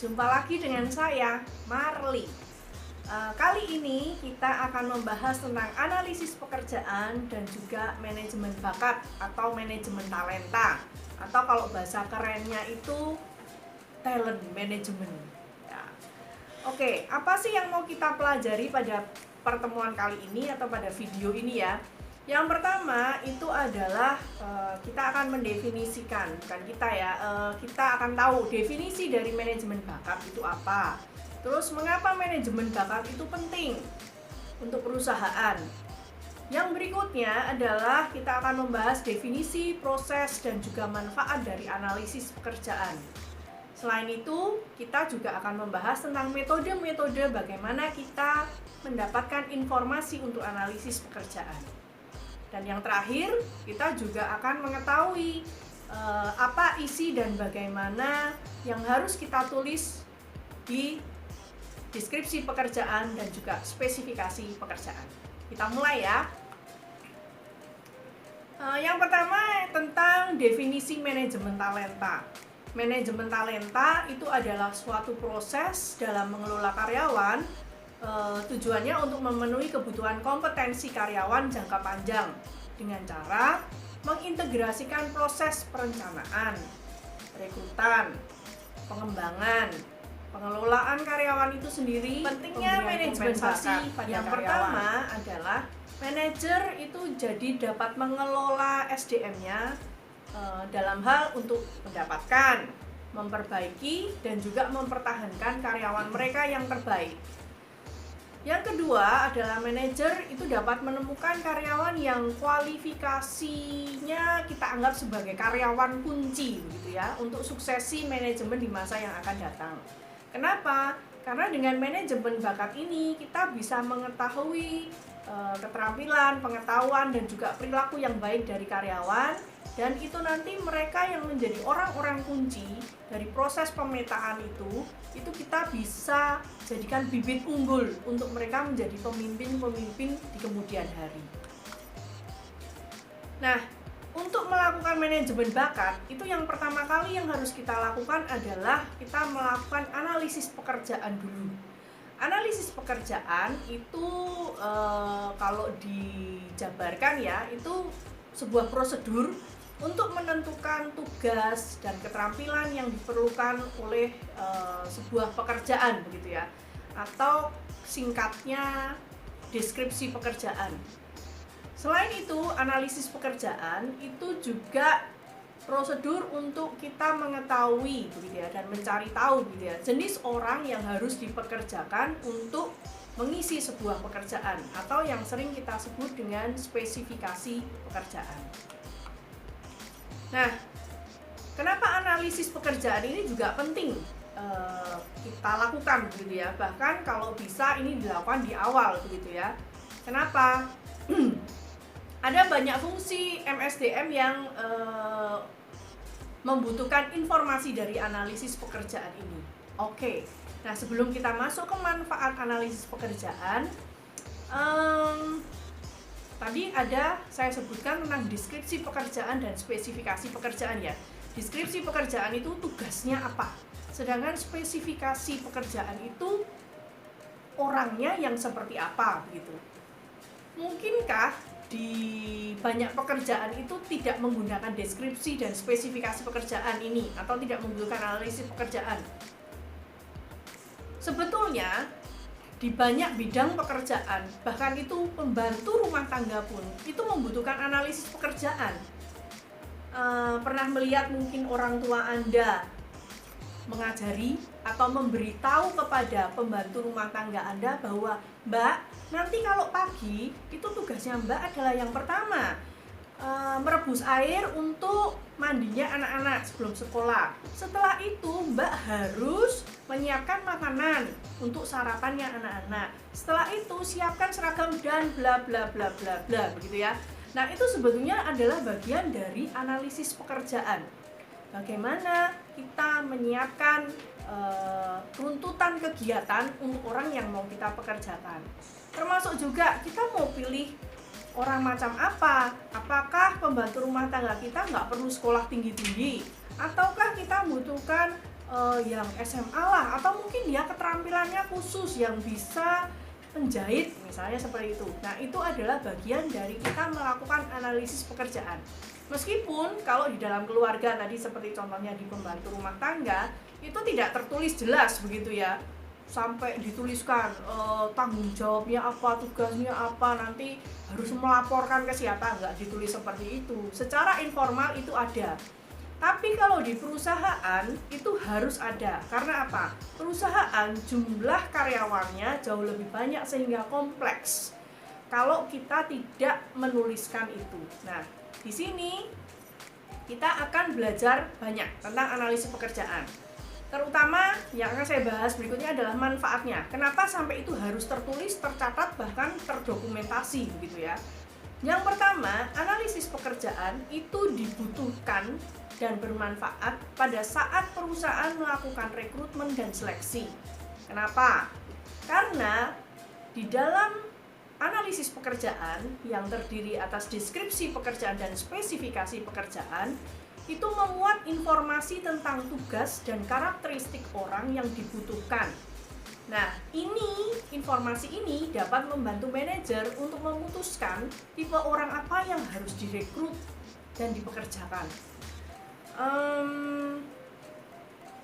Jumpa lagi dengan saya, Marli. Kali ini kita akan membahas tentang analisis pekerjaan dan juga manajemen bakat atau manajemen talenta, atau kalau bahasa kerennya itu talent management. Ya. Oke, apa sih yang mau kita pelajari pada pertemuan kali ini atau pada video ini ya? Yang pertama itu adalah kita akan mendefinisikan, bukan kita ya, kita akan tahu definisi dari manajemen bakat itu apa. Terus mengapa manajemen bakat itu penting untuk perusahaan. Yang berikutnya adalah kita akan membahas definisi, proses, dan juga manfaat dari analisis pekerjaan. Selain itu, kita juga akan membahas tentang metode-metode bagaimana kita mendapatkan informasi untuk analisis pekerjaan. Dan yang terakhir, kita juga akan mengetahui apa isi dan bagaimana yang harus kita tulis di deskripsi pekerjaan dan juga spesifikasi pekerjaan. Kita mulai ya. Yang pertama tentang definisi manajemen talenta. Manajemen talenta itu adalah suatu proses dalam mengelola karyawan. Tujuannya untuk memenuhi kebutuhan kompetensi karyawan jangka panjang dengan cara mengintegrasikan proses perencanaan, rekrutan, pengembangan, pengelolaan karyawan itu sendiri. Pentingnya manajemen bakat yang pertama adalah manajer itu jadi dapat mengelola SDM-nya dalam hal untuk mendapatkan, memperbaiki, dan juga mempertahankan karyawan mereka yang terbaik. Yang kedua adalah manajer itu dapat menemukan karyawan yang kualifikasinya kita anggap sebagai karyawan kunci gitu ya, untuk suksesi manajemen di masa yang akan datang. Kenapa? Karena dengan manajemen bakat ini kita bisa mengetahui keterampilan, pengetahuan, dan juga perilaku yang baik dari karyawan, dan itu nanti mereka yang menjadi orang-orang kunci dari proses pemetaan itu kita bisa jadikan bibit unggul untuk mereka menjadi pemimpin-pemimpin di kemudian hari. Nah, untuk melakukan manajemen bakat, itu yang pertama kali yang harus kita lakukan adalah kita melakukan analisis pekerjaan dulu. Analisis pekerjaan itu kalau dijabarkan ya, itu sebuah prosedur untuk menentukan tugas dan keterampilan yang diperlukan oleh sebuah pekerjaan begitu ya, atau singkatnya deskripsi pekerjaan. Selain itu, analisis pekerjaan itu juga prosedur untuk kita mengetahui begitu ya, dan mencari tahu gitu ya, jenis orang yang harus dipekerjakan untuk mengisi sebuah pekerjaan, atau yang sering kita sebut dengan spesifikasi pekerjaan. Nah, kenapa analisis pekerjaan ini juga penting kita lakukan begitu ya, bahkan kalau bisa ini dilakukan di awal begitu ya. Kenapa? Ada banyak fungsi MSDM yang membutuhkan informasi dari analisis pekerjaan ini. Oke, nah sebelum kita masuk ke manfaat analisis pekerjaan, tadi saya sebutkan tentang deskripsi pekerjaan dan spesifikasi pekerjaan ya. Deskripsi pekerjaan itu tugasnya apa, sedangkan spesifikasi pekerjaan itu orangnya yang seperti apa begitu. Mungkinkah di banyak pekerjaan itu tidak menggunakan deskripsi dan spesifikasi pekerjaan ini, atau tidak membutuhkan analisis pekerjaan? Sebetulnya di banyak bidang pekerjaan, bahkan itu pembantu rumah tangga pun itu membutuhkan analisis pekerjaan. Pernah melihat mungkin orang tua Anda mengajari atau memberitahu kepada pembantu rumah tangga Anda bahwa, Mbak, nanti kalau pagi itu tugasnya Mbak adalah yang pertama merebus air untuk mandinya anak-anak sebelum sekolah. Setelah itu Mbak harus menyiapkan makanan untuk sarapannya anak-anak. Setelah itu siapkan seragam dan bla bla bla bla bla begitu ya. Nah, itu sebetulnya adalah bagian dari analisis pekerjaan. Bagaimana kita menyiapkan runtutan kegiatan untuk orang yang mau kita pekerjakan. Termasuk juga kita mau pilih orang macam apa. Apakah pembantu rumah tangga kita nggak perlu sekolah tinggi-tinggi, ataukah kita membutuhkan yang SMA lah, atau mungkin dia keterampilannya khusus yang bisa penjahit misalnya seperti itu. Nah, itu adalah bagian dari kita melakukan analisis pekerjaan. Meskipun kalau di dalam keluarga tadi seperti contohnya di pembantu rumah tangga itu tidak tertulis jelas begitu ya, sampai dituliskan tanggung jawabnya apa, tugasnya apa, nanti harus melaporkan ke siapa, nggak ditulis seperti itu. Secara informal itu ada. Tapi kalau di perusahaan itu harus ada. Karena apa? Perusahaan jumlah karyawannya jauh lebih banyak sehingga kompleks kalau kita tidak menuliskan itu. Nah, di sini kita akan belajar banyak tentang analisis pekerjaan. Terutama yang akan saya bahas berikutnya adalah manfaatnya. Kenapa sampai itu harus tertulis, tercatat, bahkan terdokumentasi begitu ya. Yang pertama, analisis pekerjaan itu dibutuhkan dan bermanfaat pada saat perusahaan melakukan rekrutmen dan seleksi. Kenapa? Karena di dalam analisis pekerjaan yang terdiri atas deskripsi pekerjaan dan spesifikasi pekerjaan itu memuat informasi tentang tugas dan karakteristik orang yang dibutuhkan. Nah, informasi ini dapat membantu manajer untuk memutuskan tipe orang apa yang harus direkrut dan dipekerjakan.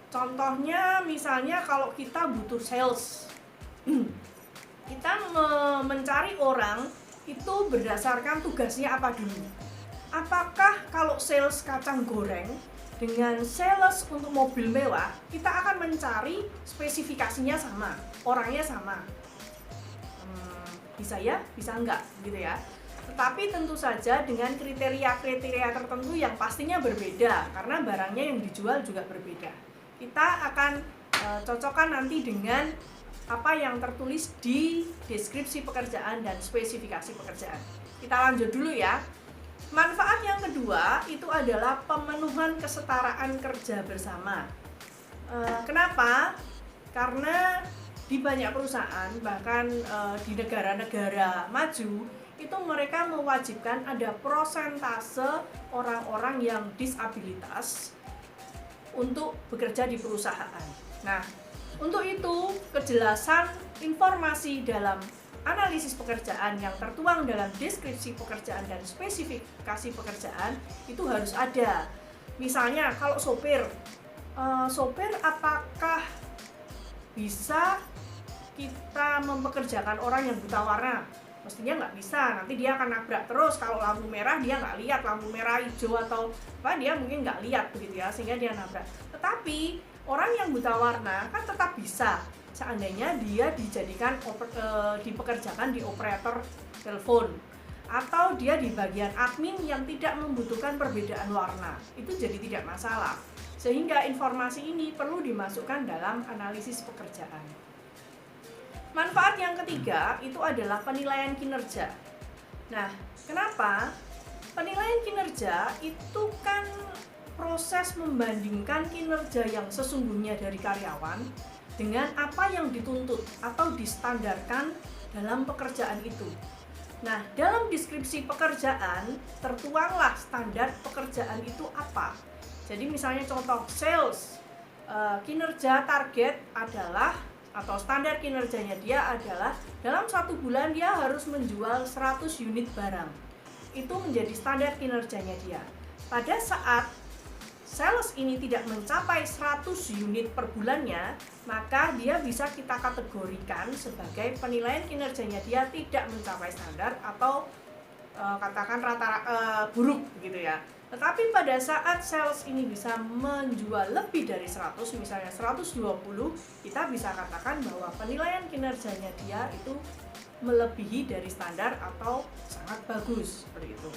Contohnya misalnya kalau kita butuh sales, kita mencari orang itu berdasarkan tugasnya apa dulu. Apakah kalau sales kacang goreng dengan sales untuk mobil mewah, kita akan mencari spesifikasinya sama, orangnya sama. Bisa ya, bisa enggak gitu ya. Tetapi tentu saja dengan kriteria-kriteria tertentu yang pastinya berbeda, karena barangnya yang dijual juga berbeda. Kita akan cocokkan nanti dengan apa yang tertulis di deskripsi pekerjaan dan spesifikasi pekerjaan. Kita lanjut dulu ya. Manfaat yang kedua itu adalah pemenuhan kesetaraan kerja bersama. Kenapa? Karena di banyak perusahaan, bahkan di negara-negara maju, itu mereka mewajibkan ada prosentase orang-orang yang disabilitas untuk bekerja di perusahaan. Nah, untuk itu kejelasan informasi dalam analisis pekerjaan yang tertuang dalam deskripsi pekerjaan dan spesifikasi pekerjaan itu harus ada. Misalnya kalau sopir apakah bisa kita mempekerjakan orang yang buta warna? Mestinya nggak bisa, nanti dia akan nabrak terus. Kalau lampu merah dia nggak lihat, lampu merah hijau atau apa dia mungkin nggak lihat begitu ya, sehingga dia nabrak. Tetapi orang yang buta warna kan tetap bisa, seandainya dia dipekerjakan di operator telepon atau dia di bagian admin yang tidak membutuhkan perbedaan warna, itu jadi tidak masalah. Sehingga informasi ini perlu dimasukkan dalam analisis pekerjaan. Manfaat yang ketiga itu adalah penilaian kinerja. Nah, kenapa? Penilaian kinerja itu kan proses membandingkan kinerja yang sesungguhnya dari karyawan dengan apa yang dituntut atau distandarkan dalam pekerjaan itu. Nah, dalam deskripsi pekerjaan tertuanglah standar pekerjaan itu apa. Jadi misalnya contoh sales, kinerja target adalah atau standar kinerjanya dia adalah dalam 1 bulan dia harus menjual 100 unit barang. Itu menjadi standar kinerjanya dia. Pada saat sales ini tidak mencapai 100 unit per bulannya, maka dia bisa kita kategorikan sebagai penilaian kinerjanya dia tidak mencapai standar atau katakan buruk gitu ya. Tetapi pada saat sales ini bisa menjual lebih dari 100, misalnya 120, kita bisa katakan bahwa penilaian kinerjanya dia itu melebihi dari standar atau sangat bagus, seperti itu.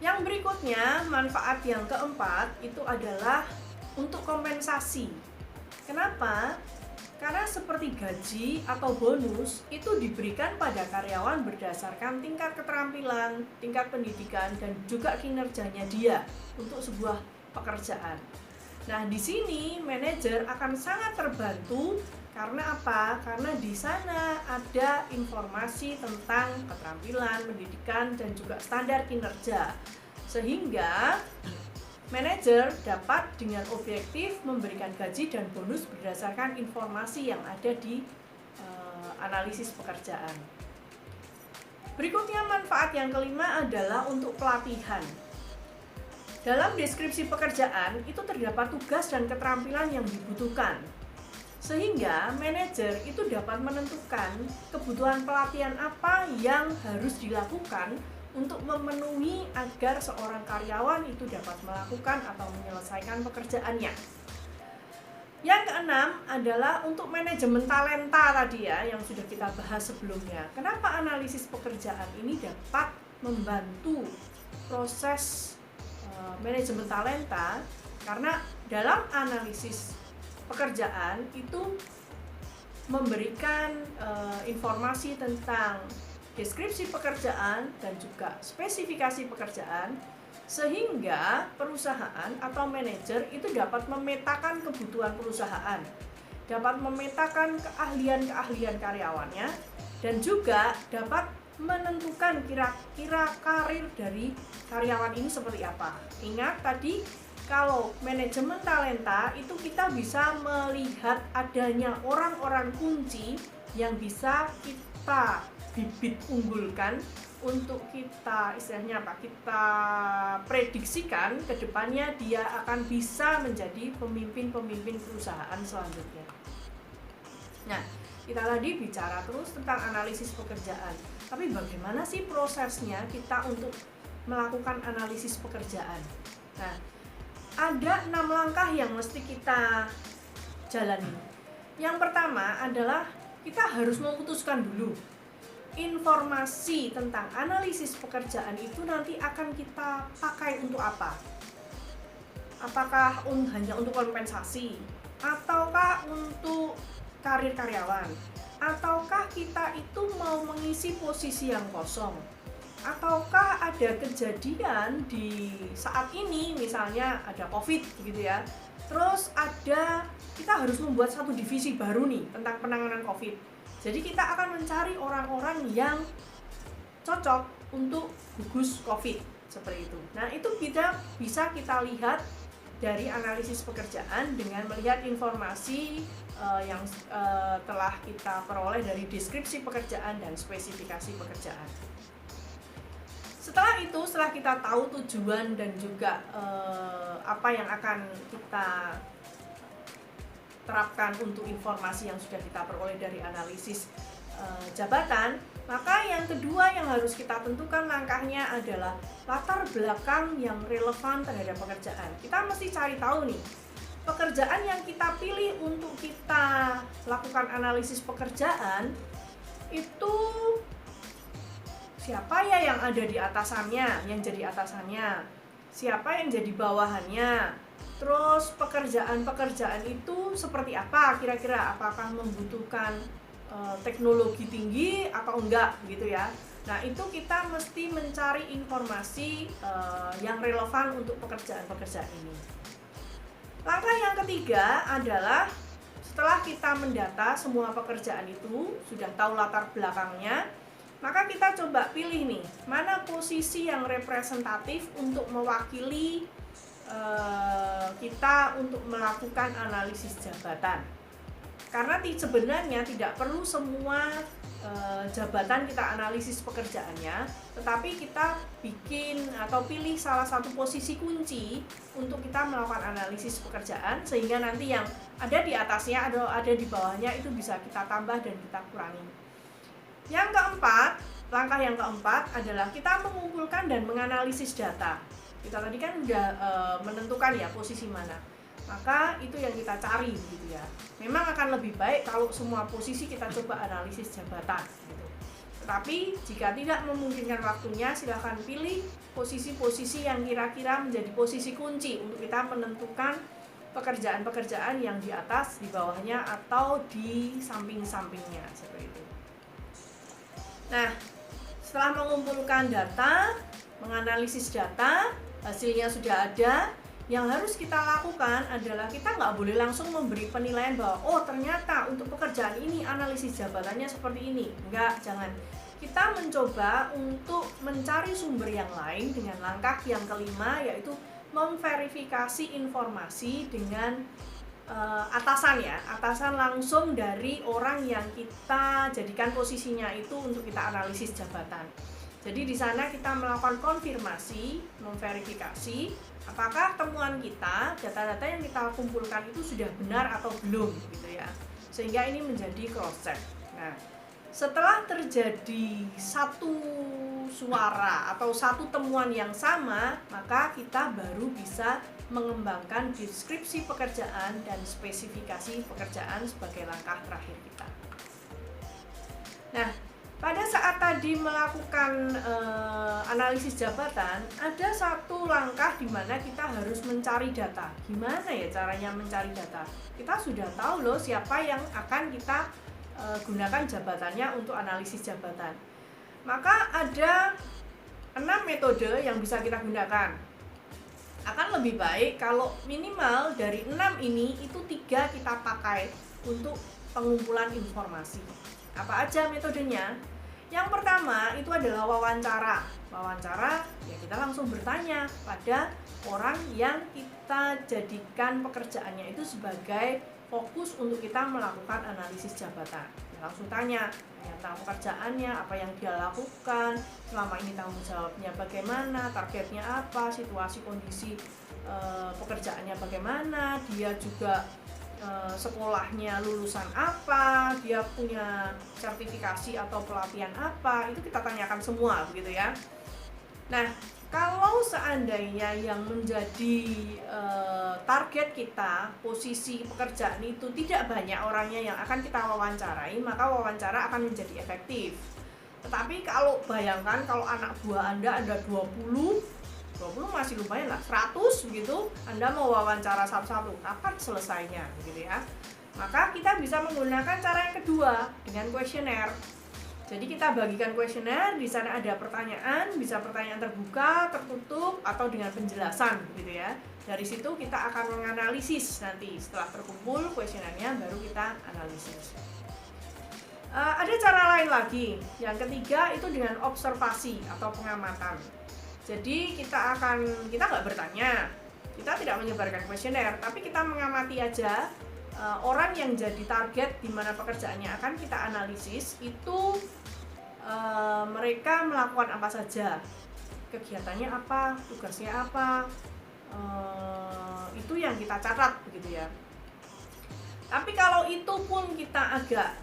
Yang berikutnya, manfaat yang keempat itu adalah untuk kompensasi. Kenapa? Karena seperti gaji atau bonus itu diberikan pada karyawan berdasarkan tingkat keterampilan, tingkat pendidikan, dan juga kinerjanya dia untuk sebuah pekerjaan. Nah, di sini manajer akan sangat terbantu karena apa? Karena di sana ada informasi tentang keterampilan, pendidikan, dan juga standar kinerja. Sehingga Manajer dapat dengan objektif memberikan gaji dan bonus berdasarkan informasi yang ada di analisis pekerjaan. Berikutnya, manfaat yang kelima adalah untuk pelatihan. Dalam deskripsi pekerjaan itu terdapat tugas dan keterampilan yang dibutuhkan, sehingga manajer itu dapat menentukan kebutuhan pelatihan apa yang harus dilakukan untuk memenuhi agar seorang karyawan itu dapat melakukan atau menyelesaikan pekerjaannya. Yang keenam adalah untuk manajemen talenta tadi ya, yang sudah kita bahas sebelumnya. Kenapa analisis pekerjaan ini dapat membantu proses manajemen talenta? Karena dalam analisis pekerjaan itu memberikan informasi tentang deskripsi pekerjaan dan juga spesifikasi pekerjaan, sehingga perusahaan atau manajer itu dapat memetakan kebutuhan perusahaan, dapat memetakan keahlian-keahlian karyawannya, dan juga dapat menentukan kira-kira karir dari karyawan ini seperti apa. Ingat tadi, kalau manajemen talenta itu kita bisa melihat adanya orang-orang kunci yang bisa kita bibit unggulkan untuk kita istilahnya apa? Kita prediksikan ke depannya dia akan bisa menjadi pemimpin-pemimpin perusahaan selanjutnya. Nah, kita tadi bicara terus tentang analisis pekerjaan. Tapi bagaimana sih prosesnya kita untuk melakukan analisis pekerjaan? Nah, ada 6 langkah yang mesti kita jalani. Yang pertama adalah kita harus memutuskan dulu informasi tentang analisis pekerjaan itu nanti akan kita pakai untuk apa? Apakah hanya untuk kompensasi? Ataukah untuk karir karyawan? Ataukah kita itu mau mengisi posisi yang kosong? Ataukah ada kejadian di saat ini, misalnya ada COVID gitu ya, terus kita harus membuat satu divisi baru nih tentang penanganan COVID. Jadi kita akan mencari orang-orang yang cocok untuk gugus COVID seperti itu. Nah, itu bisa kita lihat dari analisis pekerjaan dengan melihat informasi yang telah kita peroleh dari deskripsi pekerjaan dan spesifikasi pekerjaan. Setelah itu, setelah kita tahu tujuan dan juga apa yang akan kita terapkan untuk informasi yang sudah kita peroleh dari analisis jabatan, maka yang kedua yang harus kita tentukan langkahnya adalah latar belakang yang relevan terhadap pekerjaan. Kita mesti cari tahu nih, pekerjaan yang kita pilih untuk kita lakukan analisis pekerjaan itu siapa ya yang ada di atasannya, yang jadi atasannya, siapa yang jadi bawahannya. Terus pekerjaan-pekerjaan itu seperti apa kira-kira, apakah membutuhkan teknologi tinggi atau enggak gitu ya. Nah, itu kita mesti mencari informasi yang relevan untuk pekerjaan-pekerjaan ini. Langkah yang ketiga adalah setelah kita mendata semua pekerjaan itu, sudah tahu latar belakangnya, maka kita coba pilih nih, mana posisi yang representatif untuk mewakili kita untuk melakukan analisis jabatan. Karena sebenarnya tidak perlu semua jabatan kita analisis pekerjaannya, tetapi kita bikin atau pilih salah satu posisi kunci untuk kita melakukan analisis pekerjaan, sehingga nanti yang ada di atasnya atau ada di bawahnya itu bisa kita tambah dan kita kurangi. Langkah yang keempat adalah kita mengumpulkan dan menganalisis data. Kita tadi kan udah menentukan ya posisi mana, maka itu yang kita cari gitu ya. Memang akan lebih baik kalau semua posisi kita coba analisis jabatan gitu. Tetapi jika tidak memungkinkan waktunya, silakan pilih posisi-posisi yang kira-kira menjadi posisi kunci untuk kita menentukan pekerjaan-pekerjaan yang di atas, di bawahnya, atau di samping-sampingnya seperti itu. Nah, setelah mengumpulkan data, menganalisis data, hasilnya sudah ada, yang harus kita lakukan adalah kita nggak boleh langsung memberi penilaian bahwa oh ternyata untuk pekerjaan ini analisis jabatannya seperti ini. Enggak, jangan. Kita mencoba untuk mencari sumber yang lain dengan langkah yang kelima, yaitu memverifikasi informasi dengan atasan ya, atasan langsung dari orang yang kita jadikan posisinya itu untuk kita analisis jabatan. Jadi di sana kita melakukan konfirmasi, memverifikasi apakah temuan kita, data-data yang kita kumpulkan itu sudah benar atau belum gitu ya. Sehingga ini menjadi cross check. Nah, setelah terjadi satu suara atau satu temuan yang sama, maka kita baru bisa mengembangkan deskripsi pekerjaan dan spesifikasi pekerjaan sebagai langkah terakhir kita. Nah, pada saat tadi melakukan analisis jabatan, ada satu langkah di mana kita harus mencari data. Gimana ya caranya mencari data? Kita sudah tahu loh siapa yang akan kita gunakan jabatannya untuk analisis jabatan. Maka ada 6 metode yang bisa kita gunakan. Akan lebih baik kalau minimal dari 6 ini itu 3 kita pakai untuk pengumpulan informasi. Apa aja metodenya? Yang pertama itu adalah wawancara. Wawancara ya kita langsung bertanya pada orang yang kita jadikan pekerjaannya itu sebagai fokus untuk kita melakukan analisis jabatan. Ya, langsung tanya tentang pekerjaannya, apa yang dia lakukan, selama ini tanggung jawabnya bagaimana, targetnya apa, situasi kondisi pekerjaannya bagaimana, dia juga sekolahnya lulusan apa, dia punya sertifikasi atau pelatihan apa, itu kita tanyakan semua begitu ya. Nah, kalau seandainya yang menjadi target kita, posisi pekerjaan itu tidak banyak orangnya yang akan kita wawancarai, maka wawancara akan menjadi efektif. Tetapi kalau bayangkan kalau anak buah Anda ada 20 masih lumayan lah, 100 begitu, Anda mau wawancara satu-satu, kapan selesainya gitu ya. Maka kita bisa menggunakan cara yang kedua dengan kuesioner. Jadi kita bagikan kuesioner, di sana ada pertanyaan, bisa pertanyaan terbuka, tertutup, atau dengan penjelasan gitu ya. Dari situ kita akan menganalisis nanti setelah terkumpul kuesionernya baru kita analisis. Ada cara lain lagi. Yang ketiga itu dengan observasi atau pengamatan. Jadi kita nggak bertanya, kita tidak menyebarkan kuesioner, tapi kita mengamati aja orang yang jadi target di mana pekerjaannya akan kita analisis itu mereka melakukan apa saja, kegiatannya apa, tugasnya apa, itu yang kita catat begitu ya. Tapi kalau itu pun kita agak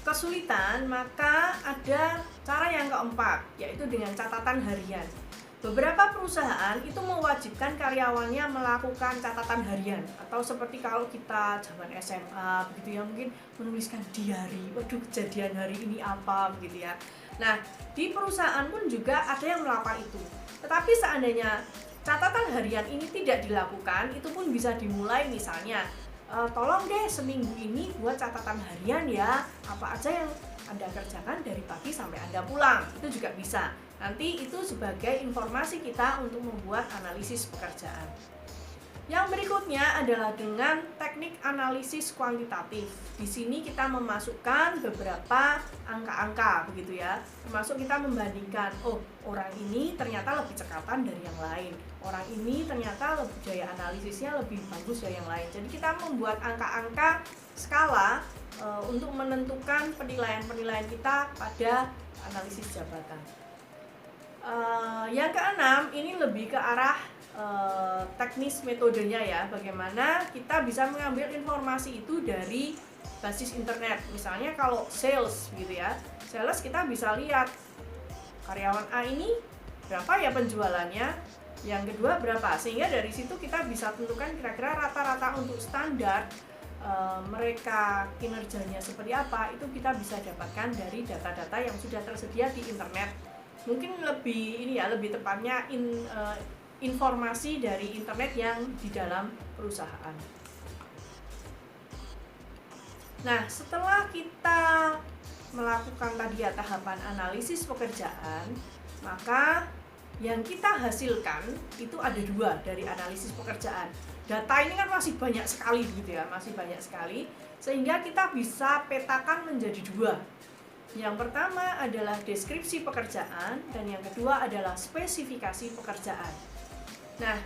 kesulitan, maka ada cara yang keempat, yaitu dengan catatan harian. Beberapa perusahaan itu mewajibkan karyawannya melakukan catatan harian, atau seperti kalau kita zaman SMA begitu ya, mungkin menuliskan diary, waduh kejadian hari ini apa begitu ya. Nah, di perusahaan pun juga ada yang melakukan itu. Tetapi seandainya catatan harian ini tidak dilakukan, itu pun bisa dimulai misalnya, tolong deh seminggu ini buat catatan harian ya, apa aja yang Anda kerjakan dari pagi sampai Anda pulang, itu juga bisa. Nanti itu sebagai informasi kita untuk membuat analisis pekerjaan. Yang berikutnya adalah dengan teknik analisis kuantitatif. Di sini kita memasukkan beberapa angka-angka begitu ya. Termasuk kita membandingkan, oh orang ini ternyata lebih cekatan dari yang lain. Orang ini ternyata daya analisisnya lebih bagus dari yang lain. Jadi kita membuat angka-angka skala untuk menentukan penilaian-penilaian kita pada analisis jabatan. Yang keenam ini lebih ke arah teknis metodenya ya, bagaimana kita bisa mengambil informasi itu dari basis internet. Misalnya kalau sales gitu ya, sales kita bisa lihat karyawan A ini berapa ya penjualannya, yang kedua berapa, sehingga dari situ kita bisa tentukan kira-kira rata-rata untuk standar mereka kinerjanya seperti apa, itu kita bisa dapatkan dari data-data yang sudah tersedia di internet. Mungkin lebih tepatnya informasi dari internet yang di dalam perusahaan. Nah, setelah kita melakukan tadi ya tahapan analisis pekerjaan, maka yang kita hasilkan itu ada 2 dari analisis pekerjaan. Data ini kan masih banyak sekali gitu ya, masih banyak sekali, sehingga kita bisa petakan menjadi 2. Yang pertama adalah deskripsi pekerjaan dan yang kedua adalah spesifikasi pekerjaan. Nah,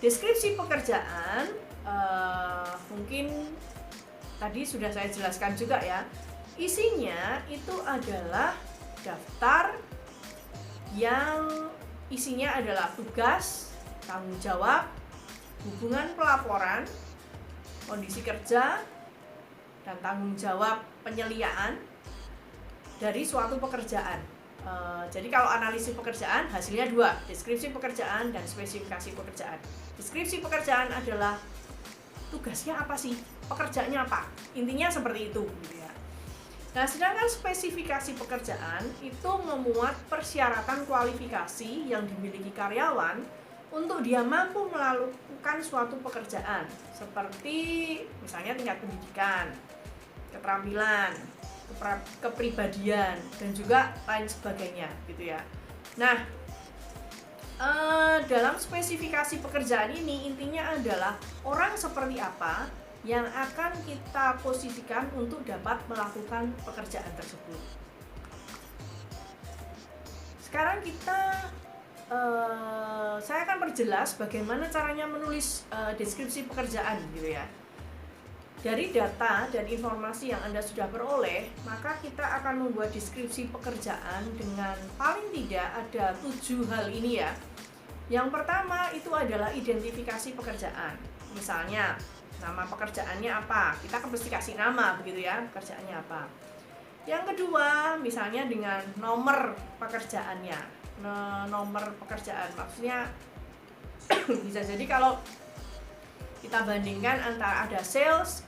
Deskripsi pekerjaan mungkin tadi sudah saya jelaskan juga ya. Isinya itu adalah daftar yang isinya adalah tugas, tanggung jawab, hubungan pelaporan, kondisi kerja, dan tanggung jawab penyeliaan dari suatu pekerjaan. Jadi kalau analisis pekerjaan hasilnya dua, deskripsi pekerjaan dan spesifikasi pekerjaan. Deskripsi pekerjaan adalah tugasnya apa sih, pekerjaannya apa, intinya seperti itu gitu ya. Nah, sedangkan spesifikasi pekerjaan itu memuat persyaratan kualifikasi yang dimiliki karyawan untuk dia mampu melakukan suatu pekerjaan, seperti misalnya tingkat pendidikan, keterampilan, kepribadian, dan juga lain sebagainya gitu ya. Nah, dalam spesifikasi pekerjaan ini intinya adalah orang seperti apa yang akan kita posisikan untuk dapat melakukan pekerjaan tersebut. Sekarang saya akan perjelas bagaimana caranya menulis deskripsi pekerjaan gitu ya. Dari data dan informasi yang Anda sudah peroleh, maka kita akan membuat deskripsi pekerjaan dengan paling tidak ada 7 hal ini ya. Yang pertama itu adalah identifikasi pekerjaan. Misalnya, nama pekerjaannya apa? Kita kan mesti kasih nama begitu ya, pekerjaannya apa. Yang kedua, misalnya dengan nomor pekerjaannya. Nomor pekerjaan maksudnya bisa jadi kalau kita bandingkan antara ada sales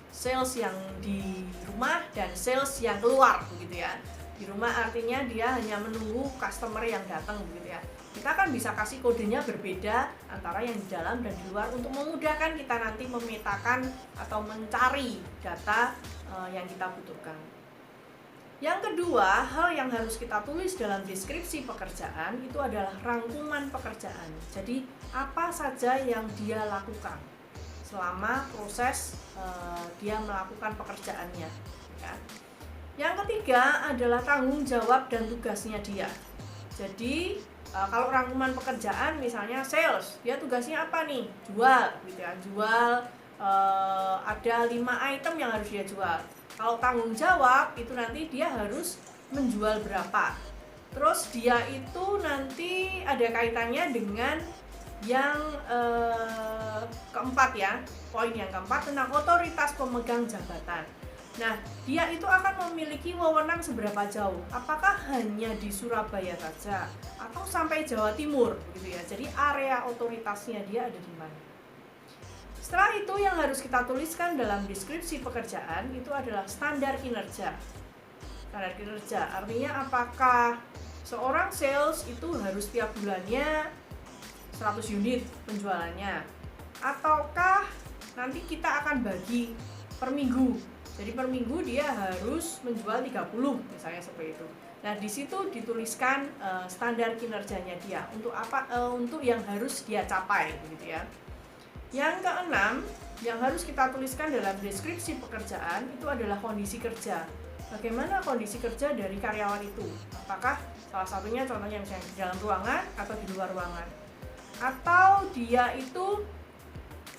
yang di rumah dan sales yang keluar begitu ya. Di rumah artinya dia hanya menunggu customer yang datang begitu ya. Kita kan bisa kasih kodenya berbeda antara yang di dalam dan di luar untuk memudahkan kita nanti memetakan atau mencari data yang kita butuhkan. Yang kedua, hal yang harus kita tulis dalam deskripsi pekerjaan itu adalah rangkuman pekerjaan. Jadi apa saja yang dia lakukan selama proses dia melakukan pekerjaannya ya. Yang ketiga adalah tanggung jawab dan tugasnya dia. Jadi kalau rangkuman pekerjaan misalnya sales, dia tugasnya apa nih? Jual gitu ya. Jual ada 5 item yang harus dia jual. Kalau tanggung jawab itu nanti dia harus menjual berapa. Terus dia itu nanti ada kaitannya dengan yang keempat ya, poin yang keempat tentang otoritas pemegang jabatan. Nah, dia itu akan memiliki wewenang seberapa jauh? Apakah hanya di Surabaya saja atau sampai Jawa Timur gitu ya? Jadi area otoritasnya dia ada di mana? Setelah itu yang harus kita tuliskan dalam deskripsi pekerjaan itu adalah standar kinerja. Standar kinerja artinya apakah seorang sales itu harus tiap bulannya 100 unit penjualannya, ataukah nanti kita akan bagi per minggu. Jadi per minggu dia harus menjual 30 misalnya seperti itu. Nah, di situ dituliskan standar kinerjanya dia untuk apa, untuk yang harus dia capai begitu ya. Yang keenam, yang harus kita tuliskan dalam deskripsi pekerjaan itu adalah kondisi kerja. Bagaimana kondisi kerja dari karyawan itu? Apakah salah satunya contohnya misalnya di dalam ruangan atau di luar ruangan? Atau dia itu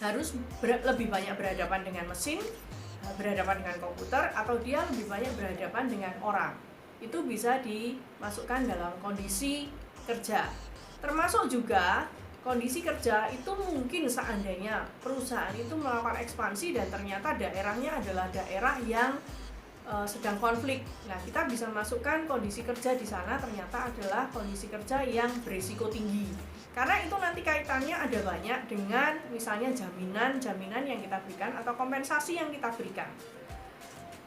harus lebih banyak berhadapan dengan mesin, berhadapan dengan komputer, atau dia lebih banyak berhadapan dengan orang. Itu bisa dimasukkan dalam kondisi kerja. Termasuk juga kondisi kerja itu mungkin seandainya perusahaan itu melakukan ekspansi dan ternyata daerahnya adalah daerah yang sedang konflik. Nah, kita bisa masukkan kondisi kerja di sana ternyata adalah kondisi kerja yang berisiko tinggi. Karena itu nanti kaitannya ada banyak dengan misalnya jaminan yang kita berikan atau kompensasi yang kita berikan.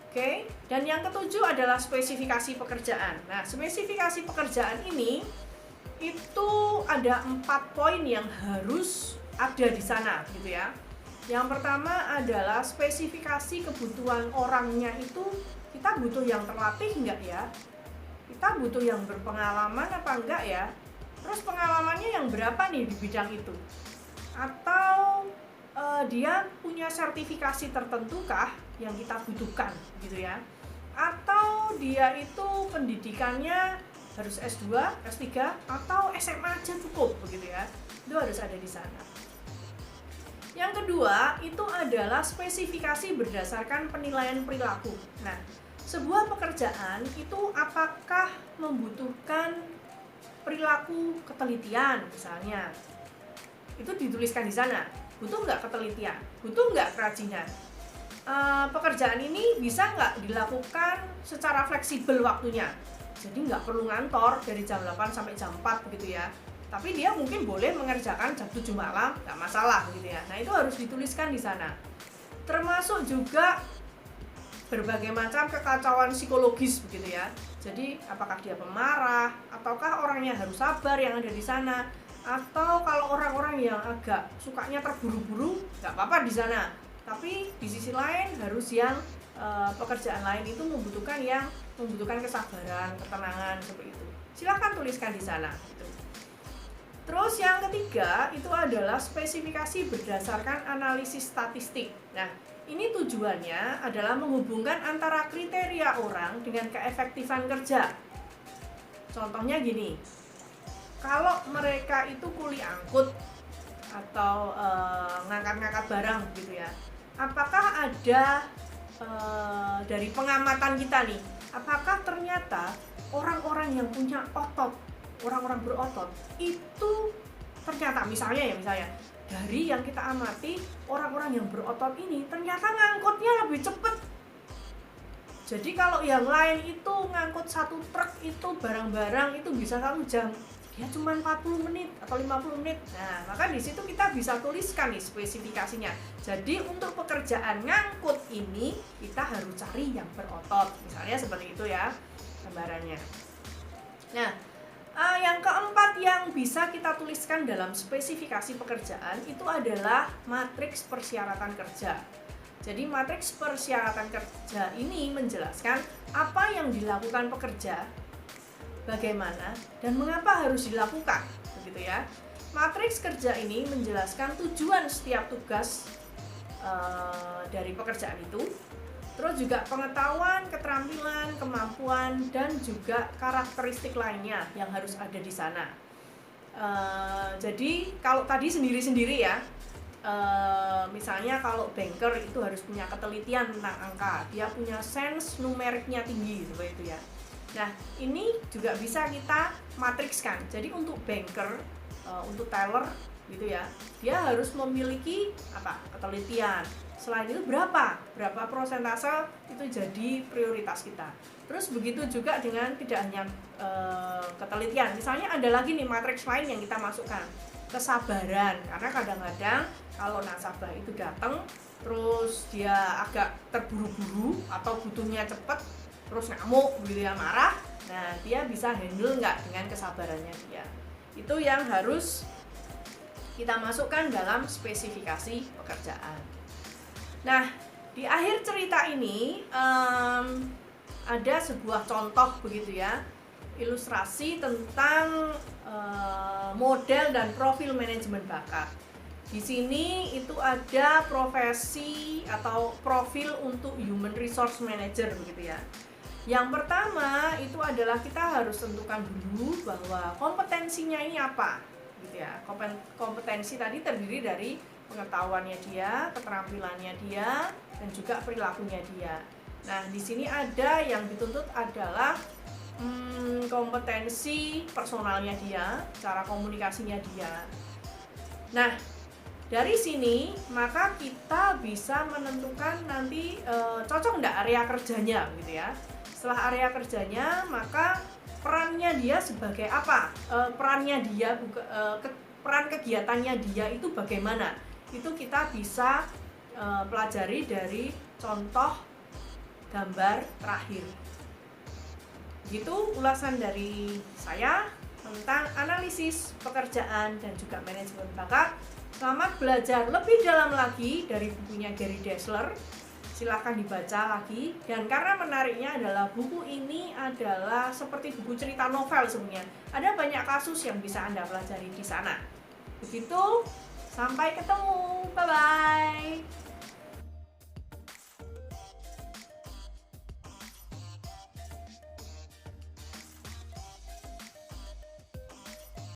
Oke, dan yang ketujuh adalah spesifikasi pekerjaan. Nah, spesifikasi pekerjaan ini itu ada 4 poin yang harus ada di sana gitu ya. Yang pertama adalah spesifikasi kebutuhan orangnya itu kita butuh yang terlatih enggak ya? Kita butuh yang berpengalaman apa enggak ya? Terus pengalamannya yang berapa nih di bidang itu? Atau dia punya sertifikasi tertentu kah yang kita butuhkan gitu ya? Atau dia itu pendidikannya harus S2, S3 atau SMA aja cukup begitu ya? Itu harus ada di sana. Yang kedua itu adalah spesifikasi berdasarkan penilaian perilaku. Nah, sebuah pekerjaan itu apakah membutuhkan perilaku ketelitian misalnya, itu dituliskan di sana. Butuh nggak ketelitian? Butuh nggak kerajinan? Pekerjaan ini bisa nggak dilakukan secara fleksibel waktunya? Jadi nggak perlu ngantor dari jam 8 sampai jam 4 begitu ya. Tapi dia mungkin boleh mengerjakan jam 7 malam, nggak masalah gitu ya. Nah, itu harus dituliskan di sana. Termasuk juga berbagai macam kekacauan psikologis begitu ya. Jadi apakah dia pemarah, ataukah orangnya harus sabar yang ada di sana, atau kalau orang-orang yang agak sukanya terburu-buru, nggak apa-apa di sana. Tapi di sisi lain harus yang pekerjaan lain itu membutuhkan kesabaran, ketenangan seperti itu. Silahkan tuliskan di sana. Gitu. Terus yang ketiga itu adalah spesifikasi berdasarkan analisis statistik. Nah, ini tujuannya adalah menghubungkan antara kriteria orang dengan keefektifan kerja. Contohnya gini, kalau mereka itu kuli angkut atau ngangkat-ngangkat barang gitu ya, apakah ada dari pengamatan kita nih, apakah ternyata orang-orang yang punya otot, orang-orang berotot itu ternyata misalnya dari yang kita amati, orang-orang yang berotot ini ternyata ngangkutnya lebih cepat. Jadi kalau yang lain itu ngangkut satu truk itu barang-barang itu bisa 1 jam, dia cuma 40 menit atau 50 menit. Nah, maka di situ kita bisa tuliskan nih spesifikasinya. Jadi untuk pekerjaan ngangkut ini kita harus cari yang berotot. Misalnya seperti itu ya gambarannya. Nah, yang keempat yang bisa kita tuliskan dalam spesifikasi pekerjaan itu adalah matriks persyaratan kerja. Jadi matriks persyaratan kerja ini menjelaskan apa yang dilakukan pekerja, bagaimana dan mengapa harus dilakukan, begitu ya. Matriks kerja ini menjelaskan tujuan setiap tugas dari pekerjaan itu, terus juga pengetahuan, keterampilan, kemampuan, dan juga karakteristik lainnya yang harus ada di sana. Jadi kalau tadi sendiri-sendiri ya, misalnya kalau banker itu harus punya ketelitian tentang angka, dia punya sense numeriknya tinggi seperti itu ya. Nah, ini juga bisa kita matrikskan. Jadi untuk banker, untuk teller gitu ya, dia harus memiliki ketelitian. Selain itu berapa prosentase itu jadi prioritas kita. Terus begitu juga dengan tidak hanya ketelitian. Misalnya ada lagi nih matriks lain yang kita masukkan, kesabaran. Karena kadang-kadang kalau nasabah itu datang terus dia agak terburu-buru atau butuhnya cepat, terus ngamuk gitu ya, marah. Nah, dia bisa handle nggak dengan kesabarannya dia. Itu yang harus kita masukkan dalam spesifikasi pekerjaan. Nah, di akhir cerita ini ada sebuah contoh begitu ya, ilustrasi tentang model dan profil manajemen bakat. Di sini itu ada profesi atau profil untuk human resource manager begitu ya. Yang pertama itu adalah kita harus tentukan dulu bahwa kompetensinya ini apa gitu ya. Kompetensi tadi terdiri dari pengetahuannya dia, keterampilannya dia, dan juga perilakunya dia. Nah, di sini ada yang dituntut adalah kompetensi personalnya dia, cara komunikasinya dia. Nah, dari sini maka kita bisa menentukan nanti cocok enggak area kerjanya gitu ya. Setelah area kerjanya, maka perannya dia sebagai apa? Perannya dia peran kegiatannya dia itu bagaimana? Itu kita bisa pelajari dari contoh gambar terakhir. Gitu ulasan dari saya tentang analisis pekerjaan dan juga manajemen bakat. Selamat belajar lebih dalam lagi dari bukunya Gary Dessler. Silahkan dibaca lagi. Dan karena menariknya adalah buku ini adalah seperti buku cerita novel sebenarnya. Ada banyak kasus yang bisa Anda pelajari di sana. Begitu, sampai ketemu. Bye-bye.